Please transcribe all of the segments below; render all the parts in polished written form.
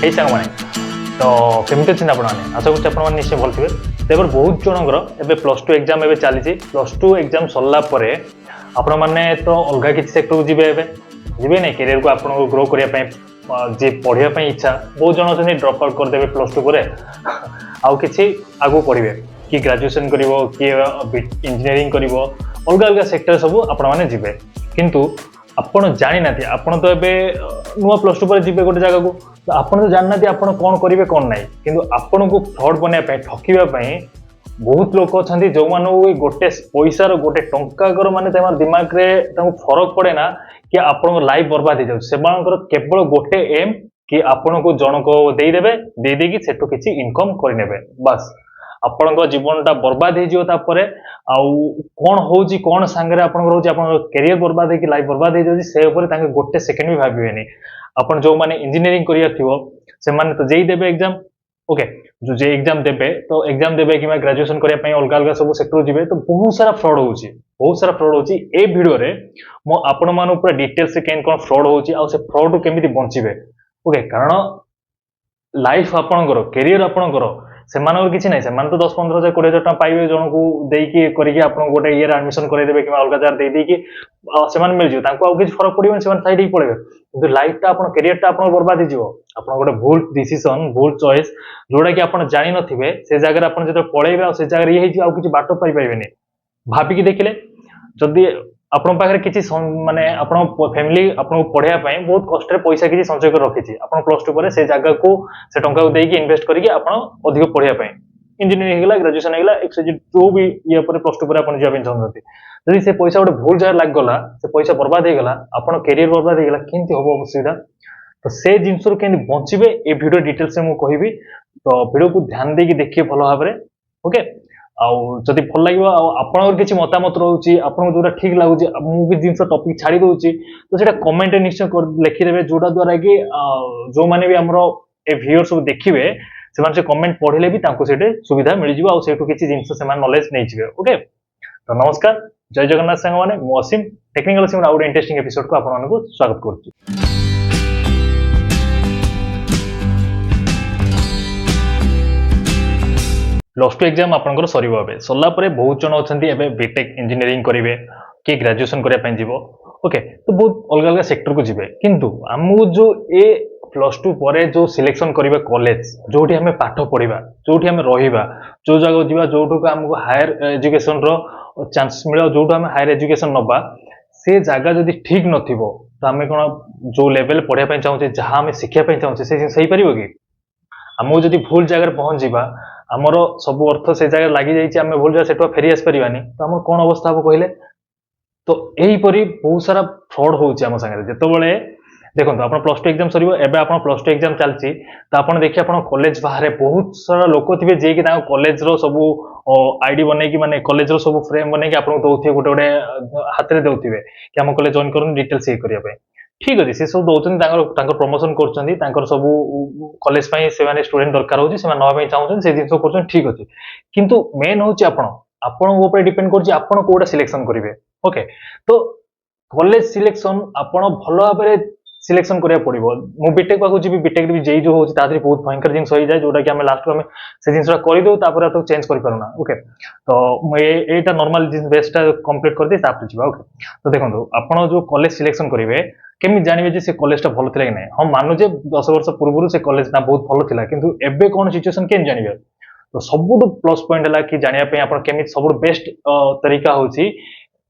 এই ସାଙ୍ଗମାନେ ତ କେମିତି ଅଛନ୍ତି ଆପଣମାନେ ଆଶା କରୁଛି ଆପଣମାନେ ନିଶ୍ଚୟ ଭଲ ଥିବେ। ତେବେ ବହୁତ ଜଣଙ୍କର ଏବେ ପ୍ଲସ୍ ଟୁ ଏକ୍ଜାମ୍ ଏବେ ଚାଲିଛି। ପ୍ଲସ୍ ଟୁ ଏକ୍ଜାମ୍ ସରିଲା ପରେ ଆପଣମାନେ ତ ଅଲଗା କିଛି ସେକ୍ଟରକୁ ଯିବେ ଏବେ ଯିବେ ନାହିଁ କ୍ୟାରିୟରକୁ ଆପଣଙ୍କୁ ଗ୍ରୋ କରିବା ପାଇଁ ଯିଏ ପଢ଼ିବା ପାଇଁ ଇଚ୍ଛା ବହୁତ ଜଣ ଅଛନ୍ତି ଡ୍ରପ୍ ଆଉଟ୍ କରିଦେବେ ପ୍ଲସ୍ ଟୁ ପରେ ଆଉ କିଛି ଆଗକୁ ପଢ଼ିବେ କି ଗ୍ରାଜୁଏସନ୍ କରିବ କିଏ ଇଞ୍ଜିନିୟରିଂ କରିବ ଅଲଗା ଅଲଗା ସେକ୍ଟର ସବୁ ଆପଣମାନେ ଯିବେ। କିନ୍ତୁ ଆପଣ ଜାଣିନାହାନ୍ତି ଆପଣ ତ ଏବେ ନୂଆ ପ୍ଲସ୍ ଟୁ ପରେ ଯିବେ ଗୋଟେ ଜାଗାକୁ ତ ଆପଣ ତ ଜାଣିନାହାନ୍ତି ଆପଣ କ'ଣ କରିବେ କ'ଣ ନାହିଁ। କିନ୍ତୁ ଆପଣଙ୍କୁ ଫ୍ରଡ୍ ବନେଇବା ପାଇଁ ଠକିବା ପାଇଁ ବହୁତ ଲୋକ ଅଛନ୍ତି ଯେଉଁମାନଙ୍କୁ ଗୋଟେ ପଇସାର ଗୋଟେ ଟଙ୍କାକର ମାନେ ତାଙ୍କ ଦିମାଗରେ ତାଙ୍କୁ ଫରକ ପଡ଼େ ନା କି ଆପଣଙ୍କ ଲାଇଫ୍ ବର୍ବାଦ ହେଇଯାଉଛି। ସେମାନଙ୍କର କେବଳ ଗୋଟେ ଏମ୍ କି ଆପଣଙ୍କୁ ଜଣକ ଦେଇଦେବେ ଦେଇଦେଇକି ସେଠୁ କିଛି ଇନକମ୍ କରିନେବେ ବାସ୍ ଆପଣଙ୍କ ଜୀବନଟା ବର୍ବାଦ ହେଇଯିବ। ତାପରେ ଆଉ କ'ଣ ହେଉଛି କ'ଣ ସାଙ୍ଗରେ ଆପଣଙ୍କର ହେଉଛି ଆପଣଙ୍କର କ୍ୟାରିୟର ବର୍ବାଦ ହେଇକି ଲାଇଫ୍ ବର୍ବାଦ ହେଇଯାଉଛି ସେ ଉପରେ ତାଙ୍କେ ଗୋଟେ ସେକେଣ୍ଡ ବି ଭାବିବେନି। ଆପଣ ଯେଉଁମାନେ ଇଞ୍ଜିନିୟରିଂ କରିବାର ଥିବ ସେମାନେ ତ ଯେଇ ଦେବେ ଏକ୍ଜାମ୍ ଓକେ जो जे एग्जाम देबे तो एग्जाम देबे कि ग्रेजुएशन करने अलग अलग सब सेक्टर जी तो बहुत सारा फ्रॉड होची ए वीडियो रे मो आपण मान पूरा डिटेल्स से केन कोन फ्रॉड होची आ से फ्रॉड केमिति बंचिबे ओके कारण लाइफ आपणकर कैरियर आपणकर सेमानकर किछि नै सेमान तो 10-15,000 20,000 टका पाइबे जनकू देकी करिके आपन गोटे ईयर एडमिशन करै देबे कि अलग जार दे देकी सेमान मिल जियो तांको आ किछि फरक पड़िबो सेमान साइड ही पड़ेबे। किंतु लाइफ टा आपन कैरियर टा आपन बर्बाद हिजिवो आपन गोटे भूल डिसीजन भूल चॉइस जोड़ा कि आपन जानि नथिबे से जगह आपन जते पळेबे आ से जगह ये हिजि आ किछि बाटो पाइ पाइबेनी भाबी कि देखिले जदी आपण पाखरे किछि माने आपण फैमिली आपण पढ़िया पई बहुत कष्ट रे पैसा किछि संचय कर रखिछि आपण प्लस 2 परे से जगह को से टंका को देकी इन्वेस्ट करके आपण अधिक पढ़िया पई इंजीनियरिंग हेला ग्रेजुएशन हेला एक्सजे जो भी ये पर प्लस 2 परे आपण जिया पई चाहନ୍ତି जदी से पैसा गोटे भूल जगह लाग गला से पैसा बर्बाद हे गला आपण कैरियर बर्बाद हे गला केंति होबो असुविधा तो से जिंस रो केंति बंचिबे ए वीडियो डिटेल्स से मु कहिबी तो वीडियो को ध्यान देकी देखिए भलो भाबरे ओके आउ जदि भल लगे आपन किसी मतामत रोचे आपन जोटा ठीक लगुच मुझे जिन टॉपिक छाड़ी दूसरी तो सेटा कमेंट निश्चय लिखिदेवे जोटा द्वारा कि जो मैंने भी आमर ए भिडियो सब देखिए से कमेंट पढ़ले भी से सुविधा मिल जाए आउ किसी जिनस से नॉलेज नहीं जाए ओके। तो नमस्कार जय जगन्नाथ सांग मैंने असीम टेक्निकल असीम आउ इंटरेस्टिंग एपिसोड को आपको स्वागत करुच्ची। प्लस टू एग्जाम आपंकर सर सरला बहुत जन अच्छा बीटेक इंजीनियरिंग करेंगे कि ग्रेजुएशन करने ओके तो बहुत अलग अलग सेक्टर को जीवे किंतु आमको जो ए प्लस टू पर जो सिलेक्शन करेंगे कॉलेज जो आम पाठ पढ़ा जो आम रहा जो जगह जावा जो आमको हायर एजुकेशन चांस मिले जो आम हायर एजुकेशन नवा से जगह जदि ठीक नथिबो तो आम कौन जो लेवल पढ़ाई चाहूँचे जहाँ आम शिखापी चाहूँचे से जिन हो कि आमको जदि भूल जगह पहुँचवा आमर सब अर्थ से जगह लगी जाइए आम भूल जगह से फेरी आस पारानी तो आम कौन अवस्था हम कहले तो यहीपरी बहुत सारा फ्रॉड होची आम सागर जितेबाला देखो आप प्लस टू एग्जाम सर एवं आप प्लस टू एग्जाम चलती तो आप देखिए आप कॉलेज बाहर बहुत सारा लोक थे जी कि कॉलेज रो सब आईडी बनई माने कॉलेज रो सब फ्रेम बनई आपको दौथे गोटे गोटे हाथ में दौथे कि आम कॉलेज जॉइन कर डिटेल्स ये करने ठीक अच्छे सी सब दौरान प्रमोशन कर सब कॉलेज से स्टूडेंट दरकार हो चाहते से जिन कर ठीक अच्छे किंतु मेन हूँ आपण डिपेंड कर कोटा सिलेक्शन करेंगे ओके। तो कॉलेज सिलेक्शन आपण भल भाव सिलेक्शन करा पड़ो मु बीटेक पाक जी बीटेक भी जेई जो होता बहुत भयंकर जिन हो जाए जोटा कि आम लास्ट को से जिन करदे तो चेंज करूना ओके। तो यहाँ नॉर्मल जिन बेस्टा कंप्लीट कर दी ओके। तो देखो आप जो कॉलेज सिलेक्शन करेंगे केमी जानवे से कॉलेज भल थी कि हाँ मानुचे 10 वर्ष पूर्व से कॉलेज ना बहुत भल था किंतु एबे कौन सिचुएशन केम जानवे तो सबुठ प्लस पॉइंट है कि जानापी आप केमी सब बेस्ट तरीका हूँ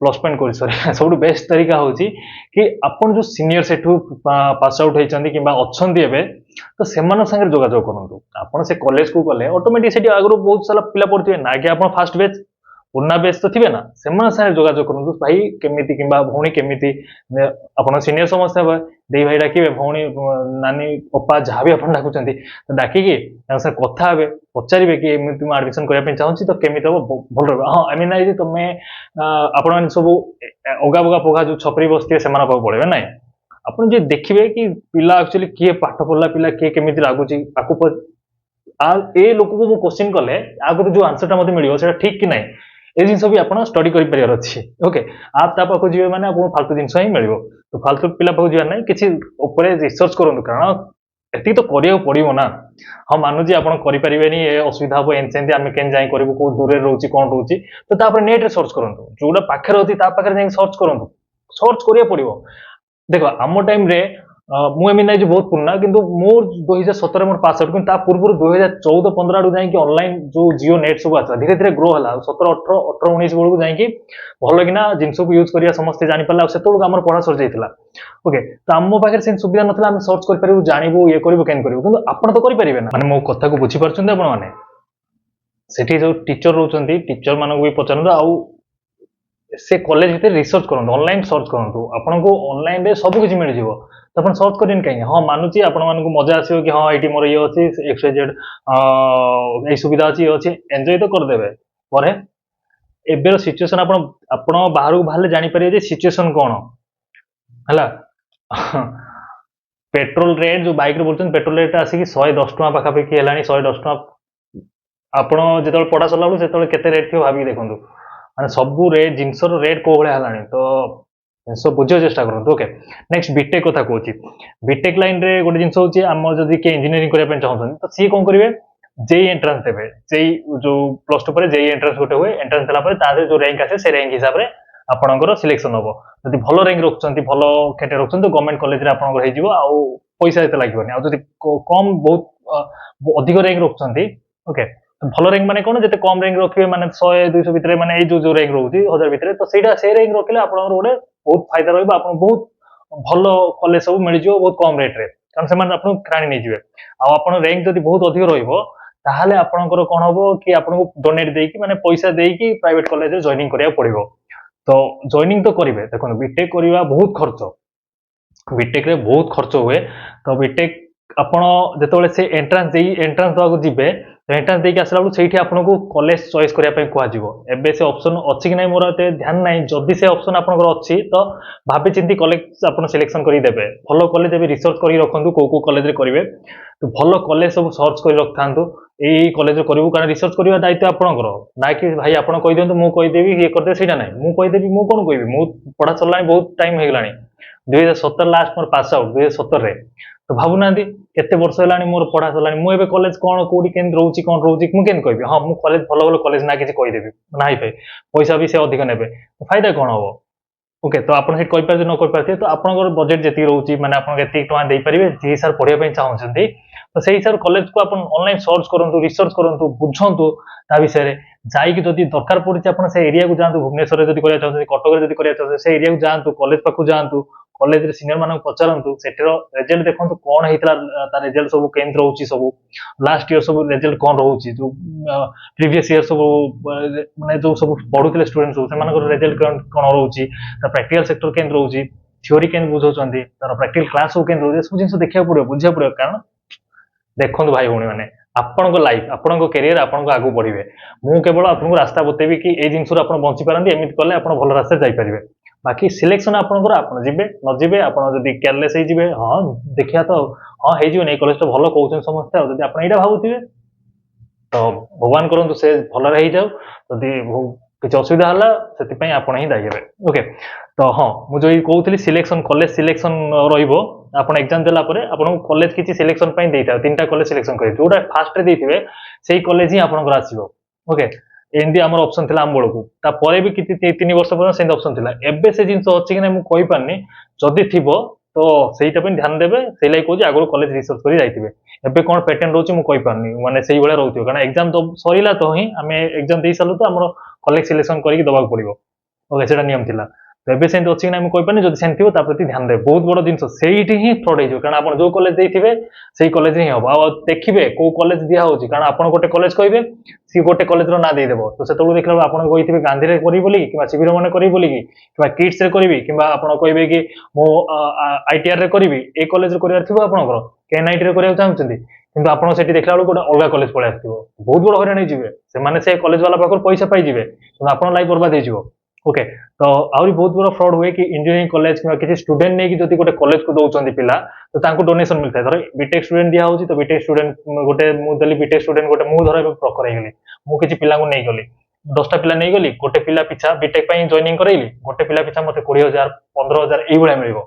प्लस पॉइंट कर सॉरी सब बेस्ट तरीका हूँ कि आपन जो सीनियर से पास आउट होती कि अच्छा तो से सागर जोगाजोग करूँ आप से कॉलेज को गले ऑटोमेटिक से आगु बहुत सारा पिला पड़े ना कि आप फास्ट बेच पुराना बेच तो थे ना से जोगाजोग करूँ भाई केमी कि भौणी केमी आप सीनियर समस्या दे भाई डाके भौणी नानी पप्पा जहाँ भी आप डाकुं डाकिकी कथा हे पचारे कि मुझे एडमिशन करने चाहूँगी तो केमी हम भल रहा हाँ एम ना तुम आपण सब अगा बगा पगा जो छपरी बसते से पड़े ना आप देखिए कि पिला एक्चुअली किए पाठ पढ़ला पिला किए केमी लगुच ए लोक को क्वेश्चन कले आगुरी जो आंसर टा मिले ठीक कि नहीं ये जिन भी आप स्टडी कर ओके आप पाक जी मैंने फालतू जिन ही मिल तो फालतू पिला पाक जी ना कि रिसर्च करूँ कारण एति तो करिया पड़िबो ना। हाँ मानुची आपण करिपारिबेनी ए असुविधा हबो एनसेंती आमे केन जाई करबो को दूरे रहउची कोन रहउची तो तापर नेट रे सर्च करंतु जोडा पाखरे होती ता पाखरे जाई सर्च करंतु सर्च करिया पड़िबो देखो आम टाइम रे मु एमि नाइ जे बहुत पुराना किंतु मोर 2017 मोर पास आउट किंतु ता पूर्व 2014-15 आडू जाई कि ऑनलाइन जो जियो नेट सब आछा धीरे धीरे ग्रो हला 17 18 18 19 बेलू जाई कि भलो किना जिंस को यूज करिया समस्त जानि पल्ला सेतोळ हमर पढा सर जाइतिला ओके तो आम पाखे से सुविधा नथला हम सर्च कर परिबु जानिबु ये करिबु केन करिबु किंतु आपण तो करि परिबे ना माने मो कथा को बुझी परछन आपण माने सेठी जो टीचर रहउचंती टीचर मानको भी पचारन आउ से कॉलेज भीतर रिसर्च करंतु ऑनलाइन सर्च करंतु आपनको ऑनलाइन रे सब किछि मिल जिवो तो अपन सर्च करिन काई हां मानुची आपण मानको मजा आसीयो कि हां एटी मोर ये अछि एक्स वाई जेड ए सुविधा अछि ये अछि एन्जॉय तो कर देबे परे एबेर सिचुएशन आपण आपण बाहर को बाहर जानि परिबे जे सिचुएशन कोन हला पेट्रोल रेट जो बाइक रे बोलछन पेट्रोल रेट आसी कि 110 टका पाखा पाखी हेलानी 110 टका आपण जेतल पढा सलालु सेतल केते रेट थियो भाबी देखंतु माने सबु रेट जिंसर रेट को भले हलानी तो जिंस बुझियो चेष्टा करंतु ओके नेक्स्ट बीटेक कथा कहूची बीटेक लाइन रे गोटे जिंस होची हम जदी के इंजीनियरिंग करिया पे चाहछन तो सी कोन करिवे जेई एंट्रेंस देबे जेई जो प्लस 2 पर जेई एंट्रेंस गोटे हुए एंट्रेंस देला पर तारे जो रैंक आसे से रैंक हिसाब रे आपणकर सिलेक्शन हबो जदी भलो रैंक रखछंती भलो केटे रखछंती तो गवर्नमेंट कॉलेज रे आपणकर हे जिवो आ पैसा एते लागिबोनी आ जदी कम बहुत अधिक रैंक रखछंती ओके भलो रैंक माने कोन जते कम रैंक रखिबे माने 100 200 भितरे माने ए जो रैंक रहउची 1000 भितरे तो सेटा से रैंक रखिले आपणकर गोटे बहुत फायदा रहइबो आपन बहुत भलो कॉलेज सब मिल जिवो बहुत कम रेट रे कारण से माने आपन क्राणी नै जिवे आ आपन रैंक जदी बहुत अधिक रहइबो ताहाले आपणकर कोन हबो कि आपन को डोनेट देकी माने पैसा देकी प्राइवेट कॉलेज रे जॉइनिंग करिया पड़िबो तो जॉइनिंग तो करिवे देखो बीटेक करिवा बहुत खर्च बीटेक रे बहुत खर्च हुए तो बीटेक आपण जेतोले से एंट्रेंस देई एंट्रेंस दवा को जिबे एंट्रेंस देकी आसला सेठी आपनको कॉलेज चॉइस करिया पे कुआ जिवो एबे से ऑप्शन अछि कि नै मोर ते ध्यान नै जदी से ऑप्शन आपनकर अछि तो भाबी चिंती कॉलेज आपण सिलेक्शन करि देबे भलो कॉलेज एबे रिसर्च करि रखंतु को कॉलेज रे करिवे तो भलो कॉलेज सब सर्च करि रखथांतु एई कॉलेज रे करिवु कारण रिसर्च करिवा दायित्व आपनकर ना कि भाई आपण कहि दियंतु मु कहि देबी ये करते सेटा नै मु कहि देबी मु कोन कहिबी मु पढा चललानी बहुत टाइम हे गेलानी 2017 लास्ट मोर पास आउट 2017 रे तो भाबु नांदी केते वर्ष हेलानी मोर पढा चललानी मु एबे कॉलेज कोन कोडी केन रहउची कोन रहउची मु केन कहबी हां मु कॉलेज भलो भलो कॉलेज ना किछि कहि देबी नाइ पे पैसा भी से अधिक नेबे फायदा कोन हबो ओके तो आपण से कहि पारते न कहि पारते तो आपनकर बजेट जेती रहउची माने आपण केते टका देई परिबे जे सर पढिया पे चाहउछंती तो सेही सर कॉलेज को आपण ऑनलाइन सर्च करंतु रिसर्च करंतु बुझंतु ता विषय रे जाई कि जदी दरकार पड़िछ आपण से एरिया को जांतु भुवनेश्वर रे जदी करिया चाहते कटक रे जदी करिया चाहते से एरिया को जांतु कॉलेज पाखु जांतु कॉलेज रे सीनियर मानक पचारंतु सेटर रिजल्ट देखंतु कोन हेतला ता रिजल्ट सब केन रहउची सब लास्ट ईयर सब रिजल्ट कोन रहउची जो प्रीवियस ईयर सब माने जो सब पढुतले स्टूडेंट सब से मानकर रिजल्ट कोन रहउची ता प्रैक्टिकल सेक्टर केन रहउची थ्योरी केन बुझौचंती तार प्रैक्टिकल क्लास सब केन रहउची सब जिंस देखिया पड़ियो बुझिया पड़ियो कारण देखंतु भाई भौणी माने आपनको लाइफ आपनको करियर आपनको आगु बढ़िबे मु केवल आपनको रास्ता बतेबी कि ए जिंस रो आपण बंची पारंती एमित करले आपण भलो रास्ता जाई परिबे बाकी सिलेक्शन आपनकर आपण जिबे न जिबे आपण जदी केयरलेस हे जिबे हां देखिया तो हां हे जियो नै कॉलेज तो भलो कहउछन समस्त जदी आपण एटा भाबुथिबे तो भगवान करंतु से भलो रहि जाऊ जदी किछ असुविधा हला सेति पई आपण ही दाई हेबे ओके तो हां मु जो कहउथली सिलेक्शन कॉलेज सिलेक्शन रहिबो आपण एग्जाम देला परे आपण कॉलेज किछि सिलेक्शन पई देइता तीनटा कॉलेज सिलेक्शन करि जोटा फास्ट रे देथिबे सेही कॉलेज ही आपनकर आसीबो ओके एंदी हमर ऑप्शन थिला हम बळकु ता परे भी किति 3 वर्ष पर सेंद ऑप्शन थिला एबे से जिंस अछि कि नै मु कहि पारनी जदी थिबो तो सेहीटा पे ध्यान देबे सेही लाई कहू जे आगरो कॉलेज रिसर्च करि जाइतिबे एबे कोन पैटर्न रहउची मु कहि पारनी माने सेही बळे रहउथियो कारण एग्जाम तो सरीला तो ही हमें एग्जाम देई सालु तो हमर कॉलेज सिलेक्शन करिक दबाक पड़िबो ओके सेटा नियम थिला तो एबे सेंद अछि कि नै मु कहि पारनी जदी सेन थिबो ता प्रति ध्यान देबे बहुत बड़ जिंस सेहीटी ही फ्रॉड हे जो कारण आपण जो कॉलेज देइथिबे सेही कॉलेज ही हबो आ देखिबे को कॉलेज दिया होची कारण आपण गोटे कॉलेज कहिबे सी गोटे कॉलेज रो ना देई देबो तो सेतळु देखला आपण कहिथिबे गांधी रे करी बोली किबा शिविर मने करी बोली किबा किड्स रे करबी किबा आपण कहिबे कि मो आईटीआर रे करबी ए कॉलेज रे करियार थिबो आपणकर केएनआईटी रे करिया चाहउछंती किंतु आपण सेठी देखला बेलु गोटे अलगा कॉलेज पळे आथिबो बहुत बड़ हरान जिवे से माने से कॉलेज वाला पाखर पैसा पाई जिवे तो आपण लाइफ बर्बाद हे जिवो ओके तो आउरी बहुत बड़ फ्रॉड हुए कि इंजीनियरिंग कॉलेज किबा किछि स्टूडेंट नै कि जति गोटे कॉलेज को दउचंती पिला तो तांको डोनेशन मिलथाय धर बीटेक स्टूडेंट दिया होची तो बीटेक स्टूडेंट गोटे मु देली बीटेक स्टूडेंट गोटे मु धर प्रकर हे गेली मु किछि पिला को नै गली 10टा पिला नै गली गोटे पिला पिछा बीटेक पई जॉइनिंग करैली गोटे पिला पिछा मते 20000 15000 एई बळे मिलिबो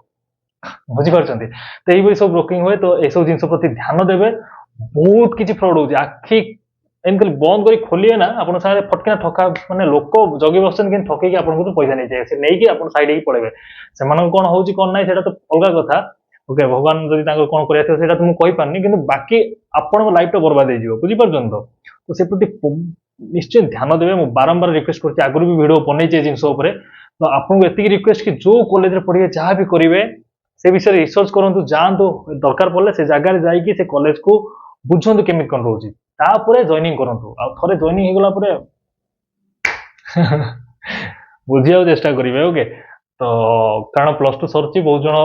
ବୁଝିପାରୁଛନ୍ତି ତ ଏଇଭଳି ସବୁ ବ୍ରୋକିଂ ହୁଏ ତ ଏସବୁ ଜିନିଷ ପ୍ରତି ଧ୍ୟାନ ଦେବେ ବହୁତ କିଛି ଫ୍ରଡ୍ ହଉଛି ଆଖି ଏମିତି ବନ୍ଦ କରି ଖୋଲିବେ ନା ଆପଣ ସାଙ୍ଗରେ ଫଟକିନା ଠକା ମାନେ ଲୋକ ଜଗି ବସୁଛନ୍ତି କିନ୍ତୁ ଠକେଇକି ଆପଣଙ୍କୁ ପଇସା ନେଇଯାଏ ସେ ନେଇକି ଆପଣ ସାଇଡ୍ ହେଇକି ପଳେଇବେ ସେମାନଙ୍କୁ କଣ ହଉଛି କଣ ନାହିଁ ସେଇଟା ତ ଅଲଗା କଥା ଓକେ ଭଗବାନ ଯଦି ତାଙ୍କର କଣ କରିବା ଥିବ ସେଇଟା ତ ମୁଁ କହିପାରୁନି କିନ୍ତୁ ବାକି ଆପଣଙ୍କ ଲାଇଫଟା ବର୍ବାଦ ହେଇଯିବ ବୁଝିପାରୁଛନ୍ତି ତ ସେ ପ୍ରତି ନିଶ୍ଚୟ ଧ୍ୟାନ ଦେବେ ମୁଁ ବାରମ୍ବାର ରିକ୍ୱେଷ୍ଟ କରୁଛି ଆଗରୁ ବି ଭିଡିଓ ବନେଇଛି ଏ ଜିନିଷ ଉପରେ ତ ଆପଣଙ୍କୁ ଏତିକି ରିକ୍ୱେଷ୍ଟ କି ଯୋଉ କଲେଜରେ ପଢିବେ ଯାହା ବି କରିବେ ସେ ବିଷୟରେ ରିସର୍ଚ୍ଚ କରନ୍ତୁ ଯାଆନ୍ତୁ ଦରକାର ପଡ଼ିଲେ ସେ ଜାଗାରେ ଯାଇକି ସେ କଲେଜକୁ ବୁଝନ୍ତୁ କେମିତି କଣ ରହୁଛି ତାପରେ ଜଏନିଂ କରନ୍ତୁ ଆଉ ଥରେ ଜଏନିଂ ହେଇଗଲା ପରେ ବୁଝିବାକୁ ଚେଷ୍ଟା କରିବେ ଓକେ ତ କାରଣ ପ୍ଲସ୍ ଟୁ ସରିଛି ବହୁତ ଜଣ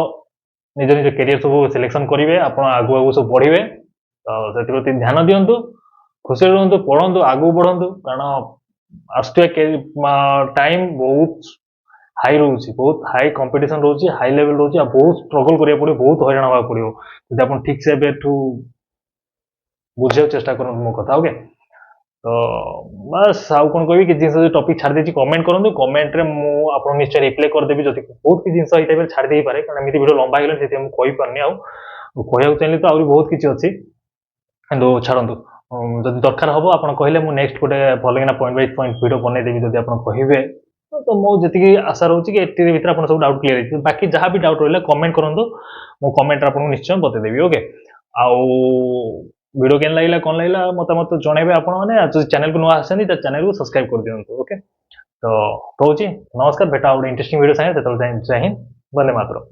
ନିଜ ନିଜ କ୍ୟାରିୟର ସବୁ ସିଲେକ୍ସନ କରିବେ ଆପଣ ଆଗକୁ ଆଗକୁ ସବୁ ବଢିବେ ତ ସେଥିପ୍ରତି ଧ୍ୟାନ ଦିଅନ୍ତୁ ଖୁସିରେ ରୁହନ୍ତୁ ପଢନ୍ତୁ ଆଗକୁ ବଢନ୍ତୁ କାରଣ ଆସୁଥିବା ଟାଇମ ବହୁତ ହାଇ ରହୁଛି ବହୁତ ହାଇ କମ୍ପିଟିସନ ରହୁଛି ହାଇ ଲେଭେଲ ରହୁଛି ଆଉ ବହୁତ ଷ୍ଟ୍ରଗଲ କରିବାକୁ ପଡିବ ବହୁତ ହଇରାଣ ହବାକୁ ପଡିବ ଯଦି ଆପଣ ଠିକ ସେ ଏବେଠୁ ବୁଝିବାକୁ ଚେଷ୍ଟା କରନ୍ତୁ ମୋ କଥା ଓକେ ତ ବାସ୍ ଆଉ କଣ କହିବି କିଛି ଜିନିଷ ଯଦି ଟପିକ ଛାଡ଼ି ଦେଇଛି କମେଣ୍ଟ କରନ୍ତୁ କମେଣ୍ଟରେ ମୁଁ ଆପଣଙ୍କୁ ନିଶ୍ଚୟ ରିପ୍ଲାଏ କରିଦେବି ଯଦି ବହୁତ କିଛି ଜିନିଷ ଏଇ ଟାଇପରେ ଛାଡ଼ି ଦେଇପାରେ କାରଣ ଏମିତି ଭିଡ଼ିଓ ଲମ୍ବା ହେଇଗଲାଣି ସେଥିପାଇଁ ମୁଁ କହିପାରୁନି ଆଉ କହିବାକୁ ଚାହିଁଲେ ତ ଆହୁରି ବହୁତ କିଛି ଅଛି କିନ୍ତୁ ଛାଡ଼ନ୍ତୁ ଯଦି ଦରକାର ହବ ଆପଣ କହିଲେ ମୁଁ ନେକ୍ସଟ ଗୋଟେ ଭଲକିନା ପଏଣ୍ଟ ବାଇ ପଏଣ୍ଟ ଭିଡ଼ିଓ ବନେଇଦେବି ଯଦି ଆପଣ କହିବେ ତ ମୋ ଯେତିକି ଆଶା ରହୁଛି କି ଏତିକି ଭିତରେ ଆପଣ ସବୁ ଡାଉଟ୍ କ୍ଲିୟର ହେଇଯିବ ବାକି ଯାହା ବି ଡାଉଟ୍ ରହିଲା କମେଣ୍ଟ କରନ୍ତୁ ମୁଁ କମେଣ୍ଟରେ ଆପଣଙ୍କୁ ନିଶ୍ଚୟ ବତେଇଦେବି ଓକେ ଆଉ ଭିଡ଼ିଓ କେନ୍ ଲାଗିଲା କଣ ଲାଗିଲା ମତାମତ ଜଣେଇବେ ଆପଣମାନେ ଯଦି ଚ୍ୟାନେଲକୁ ନୂଆ ଆସିଛନ୍ତି ତା ଚ୍ୟାନେଲକୁ ସବସ୍କ୍ରାଇବ କରିଦିଅନ୍ତୁ ଓକେ ତ ରହୁଛି ନମସ୍କାର ଭେଟ ଆଉ ଗୋଟେ ଇଣ୍ଟରେଷ୍ଟିଂ ଭିଡ଼ିଓ ସାଙ୍ଗେ ସେତେବେଳେ ଜୟ ହିନ୍ଦ ବନ୍ଦେ ମାତରମ୍